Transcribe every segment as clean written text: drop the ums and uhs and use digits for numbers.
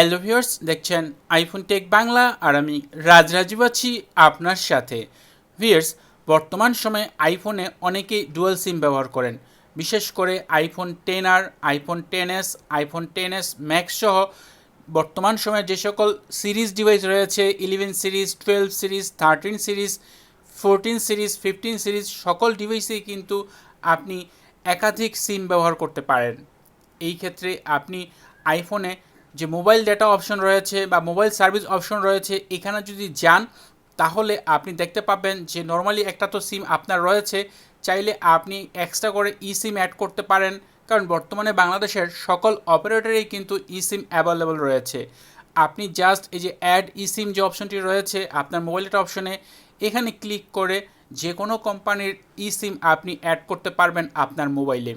Hello viewers, দেখছেন iPhone take Bangla আর আমি রাজরাজীব আছি আপনার সাথে। ভিউয়ার্স, বর্তমান সময়ে আইফোনে অনেকেই ডুয়াল সিম ব্যবহার করেন। বিশেষ করে iPhone 10R, iPhone 10s, iPhone 10s max সহ বর্তমান সময়ে যে সকল সিরিজ ডিভাইস রয়েছে 11 series, 12 series, 13 series, 14 series, 15 series সকল ডিভাইসেই কিন্তু আপনি একাধিক সিম ব্যবহার করতে পারেন। এই ক্ষেত্রে আপনি আইফোনে যে মোবাইল ডেটা অপশন রয়েছে বা মোবাইল সার্ভিস অপশন রয়েছে এখানে যদি যান তাহলে আপনি দেখতে পাবেন যে নর্মালি একটা তো সিম আপনার রয়েছে, চাইলে আপনি এক্সট্রা করে ই সিম অ্যাড করতে পারেন, কারণ বর্তমানে বাংলাদেশের সকল অপারেটরেই কিন্তু ই সিম অ্যাভেলেবল রয়েছে। আপনি জাস্ট এই যে অ্যাড ই সিম যে অপশনটি রয়েছে আপনার মোবাইল ডেটা অপশনে, এখানে ক্লিক করে যে কোনো কোম্পানির ই সিম আপনি অ্যাড করতে পারবেন আপনার মোবাইলে।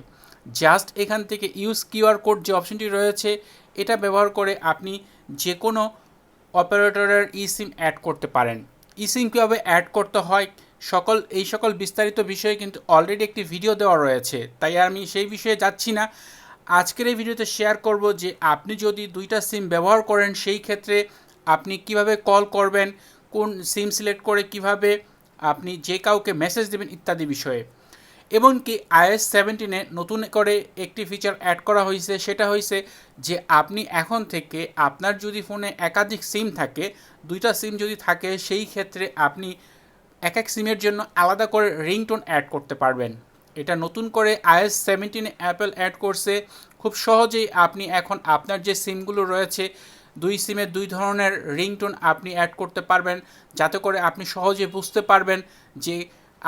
জাস্ট এখান থেকে ইউজ কিউআর কোড যে অপশনটি রয়েছে এটা ব্যবহার করে আপনি যে কোনো অপারেটরের ই সিম অ্যাড করতে পারেন। ই সিম কীভাবে অ্যাড করতে হয় এই সকল বিস্তারিত বিষয়ে কিন্তু অলরেডি একটি ভিডিও দেওয়া রয়েছে, তাই আমি সেই বিষয়ে যাচ্ছি না। আজকের এই ভিডিওতে শেয়ার করব যে আপনি যদি দুইটা সিম ব্যবহার করেন সেই ক্ষেত্রে আপনি কিভাবে কল করবেন, কোন সিম সিলেক্ট করে কিভাবে আপনি যে কাউকে মেসেজ দেবেন ইত্যাদি বিষয়ে। এমনকি iOS 17-এ নতুন করে একটি ফিচার অ্যাড করা হয়েছে, সেটা হয়েছে যে আপনি এখন থেকে আপনার যদি ফোনে একাধিক সিম থাকে, দুইটা সিম যদি থাকে সেই ক্ষেত্রে আপনি এক এক সিমের জন্য আলাদা করে রিংটোন অ্যাড করতে পারবেন। এটা নতুন করে iOS 17-এ অ্যাপেল অ্যাড করছে। খুব সহজেই আপনি এখন আপনার যে সিমগুলো রয়েছে দুই সিমে দুই ধরনের রিংটোন আপনি অ্যাড করতে পারবেন, যাতে করে আপনি সহজে বুঝতে পারবেন যে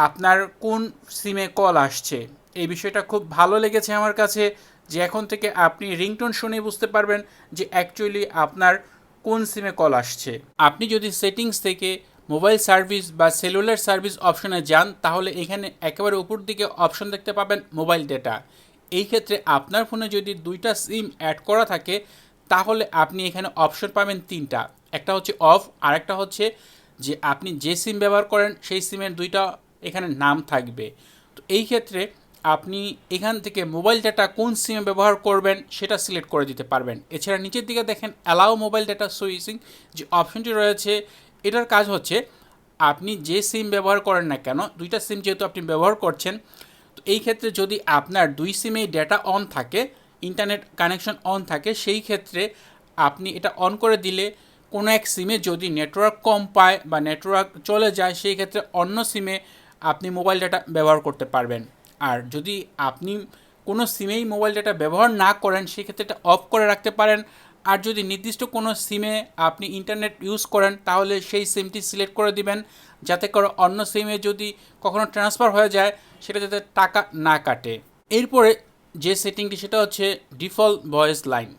আপনার কোন সিমে কল আসছে। এই বিষয়টা খুব ভালো লেগেছে আমার কাছে, যে এখন থেকে আপনি রিংটোন শুনে বুঝতে পারবেন যে অ্যাকচুয়ালি আপনার কোন সিমে কল আসছে। আপনি যদি সেটিংস থেকে মোবাইল সার্ভিস বা সেলুলার সার্ভিস অপশনে যান তাহলে এখানে একেবারে উপর দিকে অপশন দেখতে পাবেন মোবাইল ডেটা। এই ক্ষেত্রে আপনার ফোনে যদি দুইটা সিম অ্যাড করা থাকে তাহলে আপনি এখানে অপশন পাবেন তিনটা। একটা হচ্ছে অফ, আর একটা হচ্ছে যে আপনি যে সিম ব্যবহার করেন সেই সিমের দুইটা এখানে নাম থাকবে। তো এই ক্ষেত্রে আপনি এখান থেকে মোবাইল ডেটা কোন সিমে ব্যবহার করবেন সেটা সিলেক্ট করে দিতে পারবেন। এছাড়া নিচের দিকে দেখেন অ্যালাউ মোবাইল ডেটা সুইচিং যে অপশনটি রয়েছে, এটার কাজ হচ্ছে আপনি যে সিম ব্যবহার করেন না কেন, দুইটা সিম যেহেতু আপনি ব্যবহার করছেন, তো এই ক্ষেত্রে যদি আপনার দুই সিমেই ডেটা অন থাকে, ইন্টারনেট কানেকশন অন থাকে, সেই ক্ষেত্রে আপনি এটা অন করে দিলে কোনো এক সিমে যদি নেটওয়ার্ক কম পায় বা নেটওয়ার্ক চলে যায় সেই ক্ষেত্রে অন্য সিমে আপনি মোবাইল ডাটা ব্যবহার করতে পারবেন। আর যদি আপনি কোনো সিমেই মোবাইল ডাটা ব্যবহার না করেন সেক্ষেত্রে এটা অফ করে রাখতে পারেন। আর যদি নির্দিষ্ট কোনো সিমে আপনি ইন্টারনেট ইউজ করেন তাহলে সেই সিমটি সিলেক্ট করে দিবেন, যাতে করে অন্য সিমে যদি কখনো ট্রান্সফার হয়ে যায় সেটা যাতে টাকা না কাটে। এরপরে যে সেটিংটি সেটা হচ্ছে ডিফল্ট ভয়েস লাইন।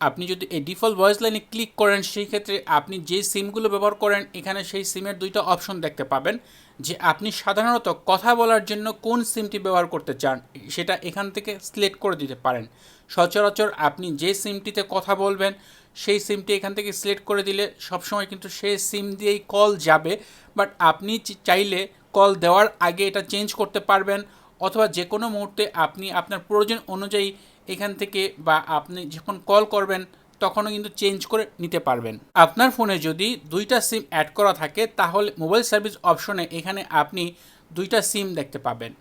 আপনি যদি এই ডিফল্ট ভয়েস লাইনে ক্লিক করেন সেই ক্ষেত্রে আপনি যে সিমগুলো ব্যবহার করেন এখানে সেই সিমের দুইটা অপশন দেখতে পাবেন, যে আপনি সাধারণত কথা বলার জন্য কোন সিমটি ব্যবহার করতে চান সেটা এখান থেকে সিলেক্ট করে দিতে পারেন। সচরাচর আপনি যে সিমটিতে কথা বলবেন সেই সিমটি এখান থেকে সিলেক্ট করে দিলে সবসময় কিন্তু সেই সিম দিয়েই কল যাবে, বাট আপনি চাইলে কল দেওয়ার আগে এটা চেঞ্জ করতে পারবেন, অথবা যে কোনো মুহূর্তে আপনি আপনার প্রয়োজন অনুযায়ী এখান থেকে বা আপনি যখন কল করবেন তখনও কিন্তু চেঞ্জ করে নিতে পারবেন। আপনার ফোনে যদি দুইটা সিম অ্যাড করা থাকে তাহলে মোবাইল সার্ভিস অপশনে এখানে আপনি দুইটা সিম দেখতে পাবেন।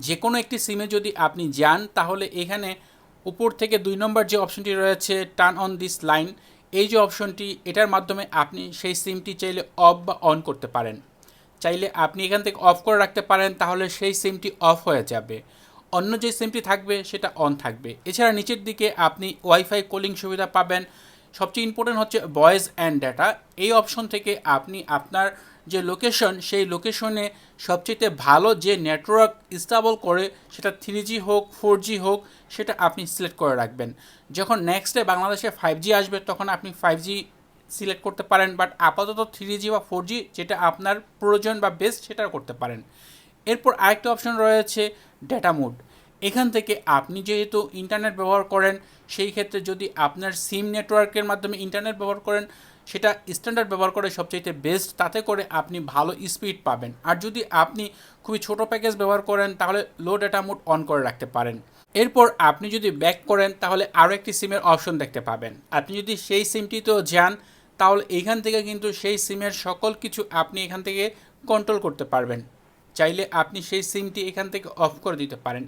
যে কোনো একটি সিমে যদি আপনি যান তাহলে এখানে উপর থেকে 2 নম্বর যে অপশনটি রয়েছে টার্ন অন দিস লাইন, এই যে অপশনটি, এটার মাধ্যমে আপনি সেই সিমটি চাইলে অফ বা অন করতে পারেন। চাইলে আপনি এখান থেকে অফ করে রাখতে পারেন, তাহলে সেই সিমটি অফ হয়ে যাবে, অন্য যে সিমটি থাকবে সেটা অন থাকবে। এছাড়া নিচের দিকে আপনি ওয়াইফাই কলিং সুবিধা পাবেন। সবচেয়ে ইম্পর্টেন্ট হচ্ছে ভয়েস অ্যান্ড ডাটা। এই অপশন থেকে আপনি আপনার যে লোকেশন সেই লোকেশনে সবচেয়ে ভালো যে নেটওয়ার্ক স্টেবল করে, সেটা 3G হোক 4G হোক, সেটা আপনি সিলেক্ট করে রাখবেন। যখন নেক্সটে বাংলাদেশে 5G আসবে তখন আপনি 5G সিলেক্ট করতে পারেন, বাট আপাতত 3G বা 4G যেটা আপনার প্রয়োজন বা বেস্ট সেটা করতে পারেন। এরপর আরেকটা অপশন রয়েছে ডেটা মোড। এখান থেকে আপনি যেহেতু ইন্টারনেট ব্যবহার করেন সেই ক্ষেত্রে যদি আপনার সিম নেটওয়ার্কের মাধ্যমে ইন্টারনেট ব্যবহার করেন সেটা স্ট্যান্ডার্ড ব্যবহার করে সবচাইতে বেস্ট, তাতে করে আপনি ভালো স্পিড পাবেন। আর যদি আপনি খুবই ছোট প্যাকেজ ব্যবহার করেন তাহলে লো ডেটা মোড অন করে রাখতে পারেন। এরপর আপনি যদি ব্যাক করেন তাহলে আরও একটি সিমের অপশন দেখতে পাবেন। আপনি যদি সেই সিমটিতেও যান তাহলে এইখান থেকে কিন্তু সেই সিমের সকল কিছু আপনি এখান থেকে কন্ট্রোল করতে পারবেন। চাইলে আপনি সেই সিমটি এখান থেকে অফ করে দিতে পারেন।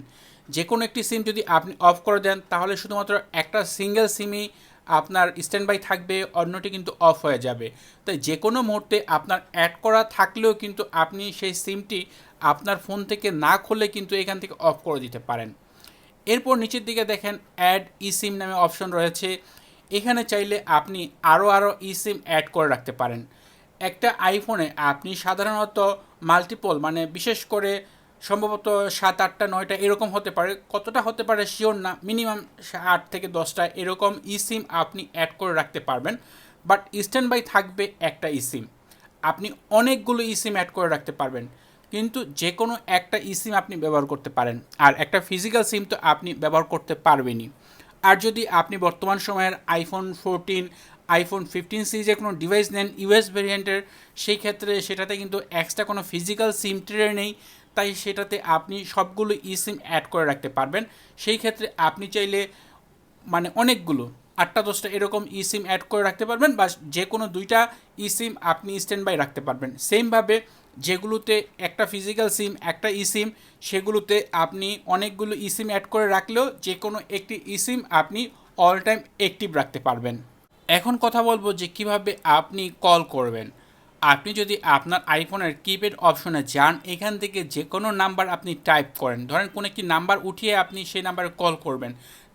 যে কোনো একটি সিম যদি আপনি অফ করে দেন তাহলে শুধুমাত্র একটা সিঙ্গেল সিমই আপনার স্ট্যান্ড বাই থাকবে, অন্যটি কিন্তু অফ হয়ে যাবে। তাই যে কোনো মুহূর্তে আপনার অ্যাড করা থাকলেও কিন্তু আপনি সেই সিমটি আপনার ফোন থেকে না খুলে কিন্তু এখান থেকে অফ করে দিতে পারেন। এরপর নিচের দিকে দেখেন অ্যাড ইসিম নামে অপশন রয়েছে। এখানে চাইলে আপনি আরও ইসিম অ্যাড করে রাখতে পারেন। একটা আইফোনে আপনি সাধারণত মাল্টিপল মানে বিশেষ করে সম্ভবত 7, 8, 9টা এরকম হতে পারে, কতটা হতে পারে শিওর না, মিনিমাম 8 থেকে 10টা এরকম ইসিম আপনি অ্যাড করে রাখতে পারবেন। বাট স্ট্যান্ড বাই থাকবে একটা ইসিম। আপনি অনেকগুলো ইসিম অ্যাড করে রাখতে পারবেন, কিন্তু যে কোনো একটা ইসিম আপনি ব্যবহার করতে পারেন। আর একটা ফিজিক্যাল সিম তো আপনি ব্যবহার করতে পারবেনই। আর যদি আপনি বর্তমান সময়ের আইফোন 14, আইফোন 15 সিরিজের কোনো ডিভাইস নেন ইউএস ভেরিয়েন্টের, সেই ক্ষেত্রে সেটাতে কিন্তু এক্সট্রা কোনো ফিজিক্যাল সিম ট্রে নেই, তাই সেটাতে আপনি সবগুলো ইসিম অ্যাড করে রাখতে পারবেন। সেই ক্ষেত্রে আপনি চাইলে মানে অনেকগুলো 8টা 10টা এরকম ইসিম অ্যাড করে রাখতে পারবেন, বা যে কোনো 2টা ইসিম আপনি স্ট্যান্ড বাই রাখতে পারবেন। সেমভাবে যেগুলোতে একটা ফিজিক্যাল সিম একটা ইসিম, সেগুলোতে আপনি অনেকগুলো ইসিম অ্যাড করে রাখলেও যে কোনো একটি ইসিম আপনি অল টাইম অ্যাক্টিভ রাখতে পারবেন। এখন কথা বলবো যে কিভাবে আপনি কল করবেন। আপনি যদি আপনার আইফোনের কিপ্যাড অপশনে যান, এখান থেকে যে কোনো নাম্বার আপনি টাইপ করেন, ধরেন কোনো একটি নাম্বার উঠিয়ে আপনি সেই নাম্বারে কল করবেন।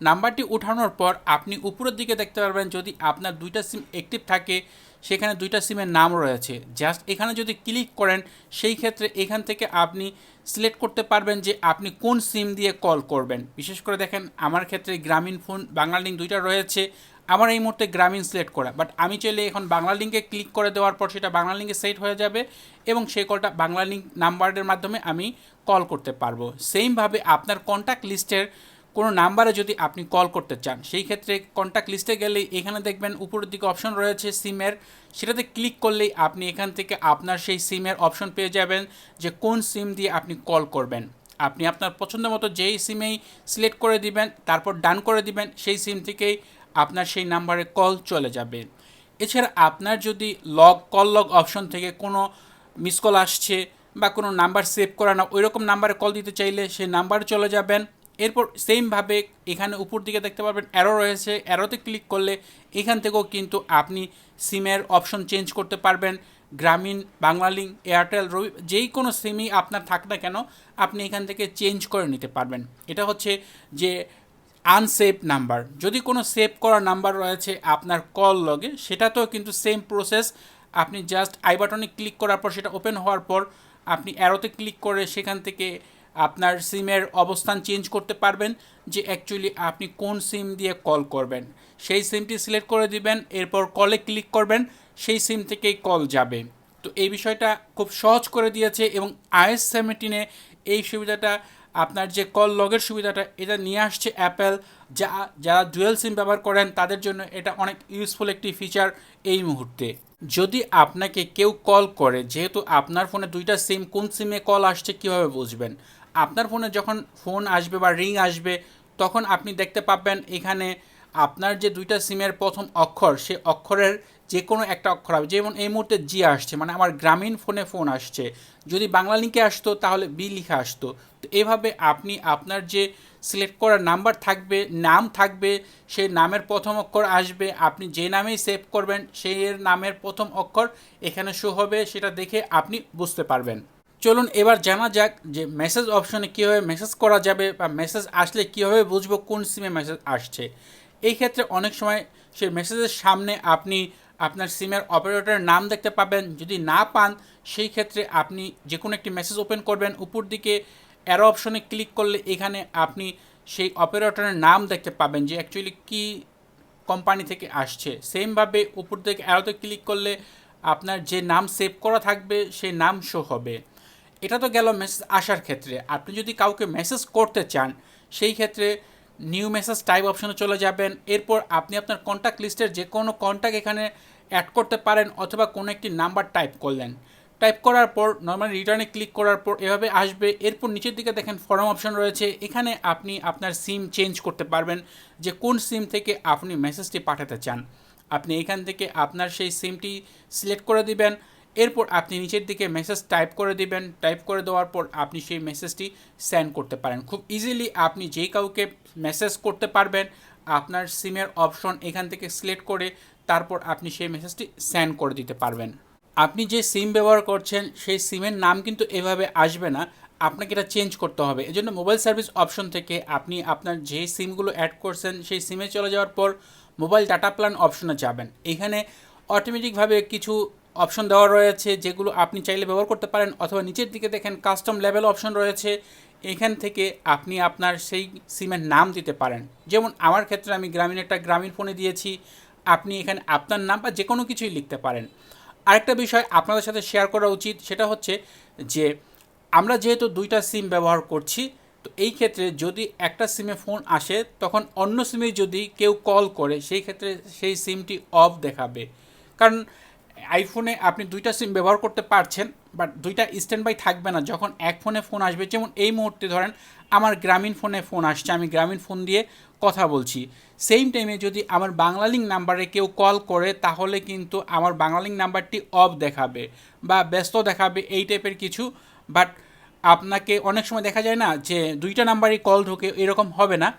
নাম্বারটি উঠানোর পর আপনি উপরের দিকে দেখতে পারবেন যদি আপনার 2টা সিম অ্যাক্টিভ থাকে, সেখানে 2টা সিমের নাম রয়েছে। জাস্ট এখানে যদি ক্লিক করেন সেই ক্ষেত্রে এখান থেকে আপনি সিলেক্ট করতে পারবেন যে আপনি কোন সিম দিয়ে কল করবেন। বিশেষ করে দেখেন আমার ক্ষেত্রে গ্রামীণ ফোন বাংলা লিঙ্ক 2টা রয়েছে, আমার এই মুহূর্তে গ্রামীণ সিলেক্ট করা, বাট আমি চাইলে এখন বাংলা লিঙ্কে ক্লিক করে দেওয়ার পর সেটা বাংলা লিঙ্কে সেট হয়ে যাবে এবং সেই কলটা বাংলা লিঙ্ক নাম্বারের মাধ্যমে আমি কল করতে পারবো। সেমভাবে আপনার কন্ট্যাক্ট লিস্টের কোনো নাম্বারে যদি আপনি কল করতে চান, সেই ক্ষেত্রে কন্ট্যাক্ট লিস্টে গেলেই এখানে দেখবেন উপরের দিকে অপশন রয়েছে সিমের, সেটাতে ক্লিক করলেই আপনি এখান থেকে আপনার সেই সিমের অপশন পেয়ে যাবেন যে কোন সিম দিয়ে আপনি কল করবেন। আপনি আপনার পছন্দ মতো যেই সিমেই সিলেক্ট করে দিবেন, তারপর ডান করে দিবেন, সেই সিম থেকেই আপনার সেই নাম্বারে কল চলে যাবে। এছাড়া আপনার যদি কল লগ অপশন থেকে কোনো মিস কল আসছে বা কোনো নাম্বার সেভ করা না, ওই রকম নাম্বারে কল দিতে চাইলে সেই নাম্বারে চলে যাবেন। এরপর সেমভাবে এখানে উপর দিকে দেখতে পারবেন অ্যারো রয়েছে, অ্যারোতে ক্লিক করলে এখান থেকেও কিন্তু আপনি সিমের অপশন চেঞ্জ করতে পারবেন। গ্রামীণ, বাংলা লিঙ্ক, এয়ারটেল, রবি, যেই কোনো সিমই আপনার থাক না কেন আপনি এখান থেকে চেঞ্জ করে নিতে পারবেন। এটা হচ্ছে যে আনসেভ নাম্বার। যদি কোনো সেভ করা নাম্বার রয়েছে আপনার কল লগে, সেটাতেও কিন্তু সেম প্রসেস। আপনি জাস্ট আই বাটনে ক্লিক করার পর সেটা ওপেন হওয়ার পর আপনি অ্যারোতে ক্লিক করে সেখান থেকে আপনার সিমের অবস্থান চেঞ্জ করতে পারবেন যে অ্যাকচুয়ালি আপনি কোন সিম দিয়ে কল করবেন। সেই সিমটি সিলেক্ট করে দিবেন, এরপর কলে ক্লিক করবেন, সেই সিম থেকেই কল যাবে। তো এই বিষয়টা খুব সহজ করে দিয়েছে এবং iOS 17-এ এই সুবিধাটা, আপনার যে কল লগের সুবিধাটা, এটা নিয়ে আসছে অ্যাপেল। যারা ডুয়েল সিম ব্যবহার করেন তাদের জন্য এটা অনেক ইউজফুল একটি ফিচার এই মুহূর্তে। যদি আপনাকে কেউ কল করে, যেহেতু আপনার ফোনে 2টা সিম, কোন সিমে কল আসছে কীভাবে বুঝবেন? আপনার ফোনে যখন ফোন আসবে বা রিং আসবে তখন আপনি দেখতে পাবেন এখানে আপনার যে 2টা সিমের প্রথম অক্ষর, সে অক্ষরের যে কোনো একটা অক্ষর হবে। যেমন এই মুহূর্তে জি আসছে, মানে আমার গ্রামীণ ফোনে ফোন আসছে। যদি বাংলা লিঙ্কে আসতো তাহলে বি লিখা আসতো। তো এভাবে আপনি আপনার যে সিলেক্ট করার নাম্বার থাকবে, নাম থাকবে, সেই নামের প্রথম অক্ষর আসবে, আপনি যে নামেই সেভ করবেন সেই নামের প্রথম অক্ষর এখানে শো হবে, সেটা দেখে আপনি বুঝতে পারবেন। চলুন এবার জানা যাক যে মেসেজ অপশনে কীভাবে মেসেজ করা যাবে, বা মেসেজ আসলে কীভাবে বুঝবো কোন সিমে মেসেজ আসছে। এই ক্ষেত্রে অনেক সময় সেই মেসেজের সামনে আপনি আপনার সিমের অপারেটরের নাম দেখতে পাবেন। যদি না পান সেই ক্ষেত্রে আপনি যে কোনো একটি মেসেজ ওপেন করবেন, উপর দিকে অ্যারো অপশনে ক্লিক করলে এখানে আপনি সেই অপারেটরের নাম দেখতে পাবেন যে অ্যাকচুয়ালি কী কোম্পানি থেকে আসছে। সেমভাবে উপর দিকে অ্যারোতে ক্লিক করলে আপনার যে নাম সেভ করা থাকবে সেই নাম শো হবে। এটা তো গেল মেসেজ আসার ক্ষেত্রে। আপনি যদি কাউকে মেসেজ করতে চান সেই ক্ষেত্রে নিউ মেসেজ টাইপ অপশনে চলে যাবেন। এরপর আপনি আপনার কন্ট্যাক্ট লিস্টের যে কোনো কন্ট্যাক্ট এখানে অ্যাড করতে পারেন অথবা কোনো একটি নাম্বার টাইপ করলেন। টাইপ করার পর নর্মালি রিটার্নে ক্লিক করার পর এভাবে আসবে। এরপর নিচের দিকে দেখেন ফরম অপশন রয়েছে, এখানে আপনি আপনার সিম চেঞ্জ করতে পারবেন যে কোন সিম থেকে আপনি মেসেজটি পাঠাতে চান। আপনি এখান থেকে আপনার সেই সিমটি সিলেক্ট করে দিবেন। এরপর আপনি নিচের দিকে মেসেজ টাইপ করে দিবেন। টাইপ করে দেওয়ার পর আপনি সেই মেসেজটি সেন্ড করতে পারেন। খুব ইজিলি আপনি যেই কাউকে মেসেজ করতে পারবেন। আপনার সিমের অপশন এখান থেকে সিলেক্ট করে তারপর আপনি সেই মেসেজটি সেন্ড করে দিতে পারবেন। আপনি যে সিম ব্যবহার করছেন সেই সিমের নাম কিন্তু এভাবে আসবে না, আপনাকে এটা চেঞ্জ করতে হবে। এজন্য মোবাইল সার্ভিস অপশন থেকে আপনি আপনার যে সিমগুলো অ্যাড করছেন সেই সিমে চলে যাওয়ার পর মোবাইল ডাটা প্ল্যান অপশনে যাবেন। এখানে অটোমেটিকভাবে কিছু অপশন দেওয়া রয়েছে যেগুলো আপনি চাইলে ব্যবহার করতে পারেন, অথবা নিচের দিকে দেখেন কাস্টম লেভেল অপশন রয়েছে, এখান থেকে আপনি আপনার সেই সিমের নাম দিতে পারেন। যেমন আমার ক্ষেত্রে আমি গ্রামীণ ফোনে দিয়েছি, আপনি এখানে আপনার নাম বা যে কোনো কিছুই লিখতে পারেন। আরেকটা বিষয় আপনাদের সাথে শেয়ার করা উচিত, সেটা হচ্ছে যে আমরা যেহেতু দুইটা সিম ব্যবহার করছি, তো এই ক্ষেত্রে যদি একটা সিমে ফোন আসে তখন অন্য সিমে যদি কেউ কল করে সেই ক্ষেত্রে সেই সিমটি অফ দেখাবে। কারণ আইফোনে আপনি দুইটা সিম ব্যবহার করতে পারছেন, বাট দুইটা স্ট্যান্ড বাই থাকবে না। যখন এক ফোনে ফোন আসবে, যেমন এই মুহূর্তে ধরেন আমার গ্রামীণ ফোনে ফোন আসছে, আমি গ্রামীণ ফোন দিয়ে কথা বলছি, সেম টাইমে যদি আমার বাংলালিংক নাম্বারে কেউ কল করে তাহলে কিন্তু আমার বাংলালিংক নাম্বারটি অফ দেখাবে বা ব্যস্ত দেখাবে, এই টাইপের কিছু। বাট আপনাকে অনেক সময় দেখা যায় না যে দুইটা নাম্বারই কল ঢোকে, এরকম হবে না।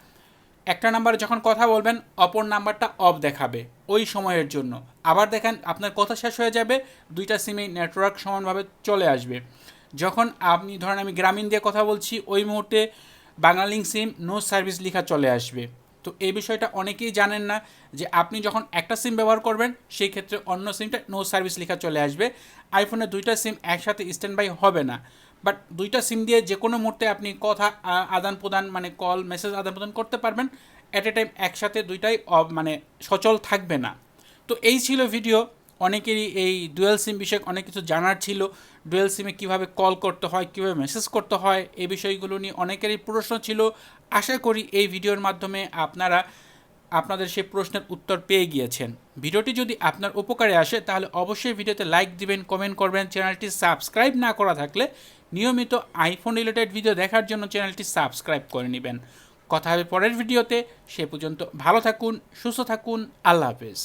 একটা নাম্বারে যখন কথা বলবেন অপর নাম্বারটা অফ দেখাবে ওই সময়ের জন্য। আবার দেখেন আপনার কথা শেষ হয়ে যাবে, দুইটা সিমেই নেটওয়ার্ক সমানভাবে চলে আসবে। যখন আপনি ধরেন আমি গ্রামীণ দিয়ে কথা বলছি, ওই মুহূর্তে বাংলালিংক সিম নো সার্ভিস লেখা চলে আসবে। তো এই বিষয়টা অনেকেই জানেন না যে আপনি যখন একটা সিম ব্যবহার করবেন সেই ক্ষেত্রে অন্য সিমটা নো সার্ভিস লেখা চলে আসবে। আইফোনে দুইটা সিম একসাথে স্ট্যান্ড বাই হবে না, বাট দুইটা সিম দিয়ে যে কোনো মুহূর্তে আপনি কথা আদান প্রদান মানে কল মেসেজ আদান প্রদান করতে পারবেন। অ্যাট এ টাইম একসাথে দুইটাই মানে সচল থাকবে না। তো এই ছিল ভিডিও। অনেকেরই এই ডুয়েল সিম বিষয়ে অনেক কিছু জানার ছিল। ডুয়েল সিমে কীভাবে কল করতে হয়, কীভাবে মেসেজ করতে হয়, এই বিষয়গুলো নিয়ে অনেকেরই প্রশ্ন ছিল। আশা করি এই ভিডিওর মাধ্যমে আপনারা আপনাদের সেই প্রশ্নের উত্তর পেয়ে গিয়েছেন। ভিডিওটি যদি আপনার উপকারে আসে তাহলে অবশ্যই ভিডিওতে লাইক দিবেন, কমেন্ট করবেন। চ্যানেলটি সাবস্ক্রাইব না করা থাকলে নিয়মিত আইফোন রিলেটেড ভিডিও দেখার জন্য চ্যানেলটি সাবস্ক্রাইব করে নেবেন। কথা হবে পরের ভিডিওতে। সে পর্যন্ত ভালো থাকুন, সুস্থ থাকুন। আল্লাহ হাফেজ।